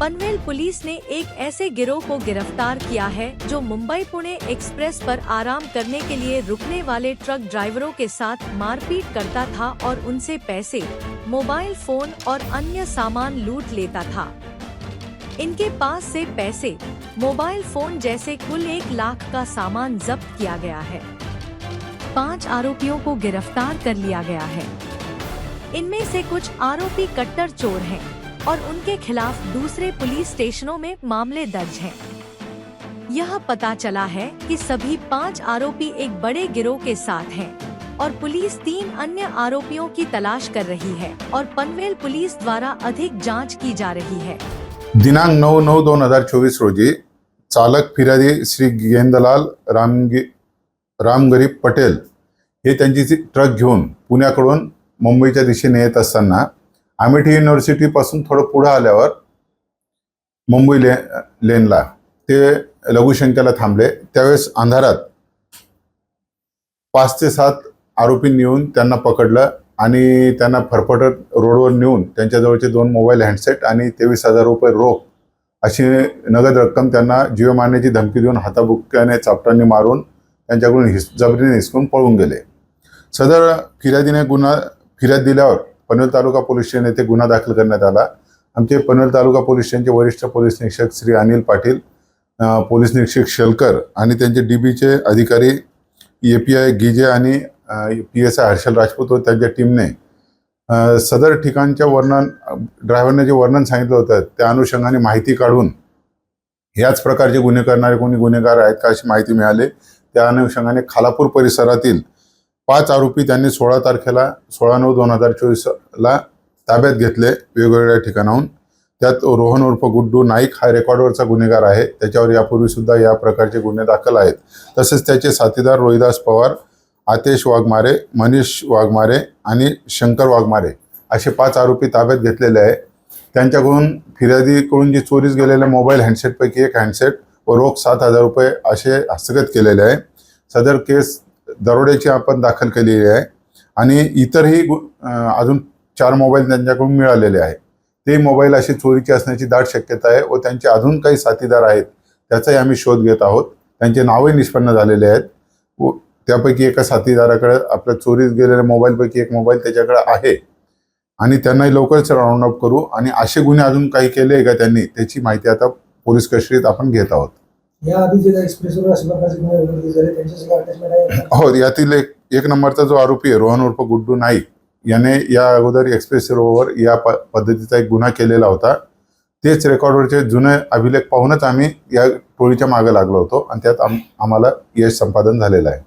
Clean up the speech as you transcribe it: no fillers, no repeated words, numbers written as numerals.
Panvel police ने एक ऐसे गिरोह को गिरफ्तार किया है जो मुंबई पुणे एक्सप्रेस पर आराम करने के लिए रुकने वाले ट्रक ड्राइवरों के साथ मारपीट करता था और उनसे पैसे, मोबाइल फोन और अन्य सामान लूट लेता था। इनके पास से पैसे, मोबाइल फोन जैसे कुल 1 लाख का सामान जब्त किया गया है। 5 आरोपियों को गिरफ्तार कर लिया गया है। इनमें से कुछ आरोपी कट्टर चोर हैं और उनके खिलाफ दूसरे पुलिस स्टेशनों में मामले दर्ज हैं। यह पता चला है कि सभी 5 आरोपी एक बड़े गिरोह के साथ हैं और पुलिस 3 अन्य आरोपियों की तलाश कर रही है और पनवेल पुलिस द्वारा अधिक जांच की जा रही है। दिनांक 9/9/2024 रोजी चालक फिर्यादी श्री गेंदलाल रामगरीब पटेल हे त्यांची ट्रक घेऊन पुण्याकडून मुंबईच्या दिशेने येत असताना अमेठी युनिव्हर्सिटी पासून थोडं पुढे आल्यावर मुंबई लेनला ते लघुशंकेला थांबले। त्यावेळेस अंधारात 5 ते 7 आरोपींनी येऊन त्यांना पकडलं आणि त्यांना फरफटत रोडवर नेऊन त्यांच्याजवळचे 2 मोबाईल हँडसेट आणि 23,000 रुपये रोख अशी नगद रक्कम त्यांना जीव मारण्याची धमकी देऊन हाताबुक्क्याने चापटांनी मारून त्यांच्याकडून जबरीने हिसकून पळून गेले। सदर फिर्यादीने फिर्याद दिल्यावर पनवेल तालुका पोलीस स्टेशन येथे गुन्हा दाखल करण्यात आला। आमचे पनवेल तालुका पोलीस स्टेशनचे वरिष्ठ पोलीस निरीक्षक श्री अनिल पाटील, पोलीस निरीक्षक शेलकर आणि त्यांचे डीबीचे अधिकारी एपीआय गिजे आणि पीएसआय हर्षल राजपूत व त्यांच्या टीमने सदर ठिकाणच्या ड्रायव्हरने जे वर्णन सांगितलं होतं त्या अनुषंगाने माहिती काढून याच प्रकारचे गुन्हे करणारे कोणी गुन्हेगार आहेत का अशी माहिती मिळाली। त्या अनुषंगाने खालापूर परिसरातील 5 आरोपी त्यांनी 16 तारखेला 16/9/2024 ला ताब्यात घेतले वेगवेगळ्या ठिकाणाहून। त्यात रोहन उर्फ गुड्डू नाईक हा रेकॉर्डवरचा गुन्हेगार आहे। त्याच्यावर यापूर्वी सुद्धा या प्रकारचे गुन्हे दाखल आहेत। तसेच त्याचे साथीदार रोहिदास पवार, आतेश वाघमारे, मनीष वाघमारे आणि शंकर वाघमारे असे 5 आरोपी ताब्यात घेतलेले आहे। त्यांच्याकडून फिर्यादीकडून जी चोरीस गेलेल्या मोबाईल हँडसेटपैकी 1 हँडसेट व रोख 7,000 रुपये असे हस्तगत केलेले आहे। सदर केस दरोड्याची आपण दाखल केलेली आहे आणि इतरही अजून 4 मोबाईल त्यांच्याकडून मिळालेले आहे। ते मोबाईल अशी चोरीची असण्याची दाट शक्यता आहे व त्यांचे अजून काही साथीदार आहेत त्याचाही आम्ही शोध घेत आहोत। त्यांचे नावही निष्पन्न झालेले आहेत व त्यापैकी एका साथीदाराकडे आपल्या चोरीस गेलेल्या मोबाईलपैकी 1 मोबाईल त्याच्याकडे आहे आणि त्यांनाही लवकरच राऊंड अप करू आणि असे गुन्हे अजून काही केले का त्यांनी त्याची माहिती आता पोलीस कस्टडीत आपण घेत आहोत। या आधी जे एक्सप्रेसवर अशा प्रकारचे गुन्हे उघडकीस झाले त्यांच्याशी अटॅचमेंट आहे? हो, यातील एक नंबरचा जो आरोपी आहे रोहन उर्फ गुड्डू नाईक याने या अगोदर एक्सप्रेस रोडवर या पद्धतीचा एक गुन्हा केलेला होता। तेच रेकॉर्डवरचे जुने अभिलेख पाहूनच आम्ही या टोळीच्या मागे लागलो होतो आणि त्यात आम्हाला यश संपादन झालेलं आहे।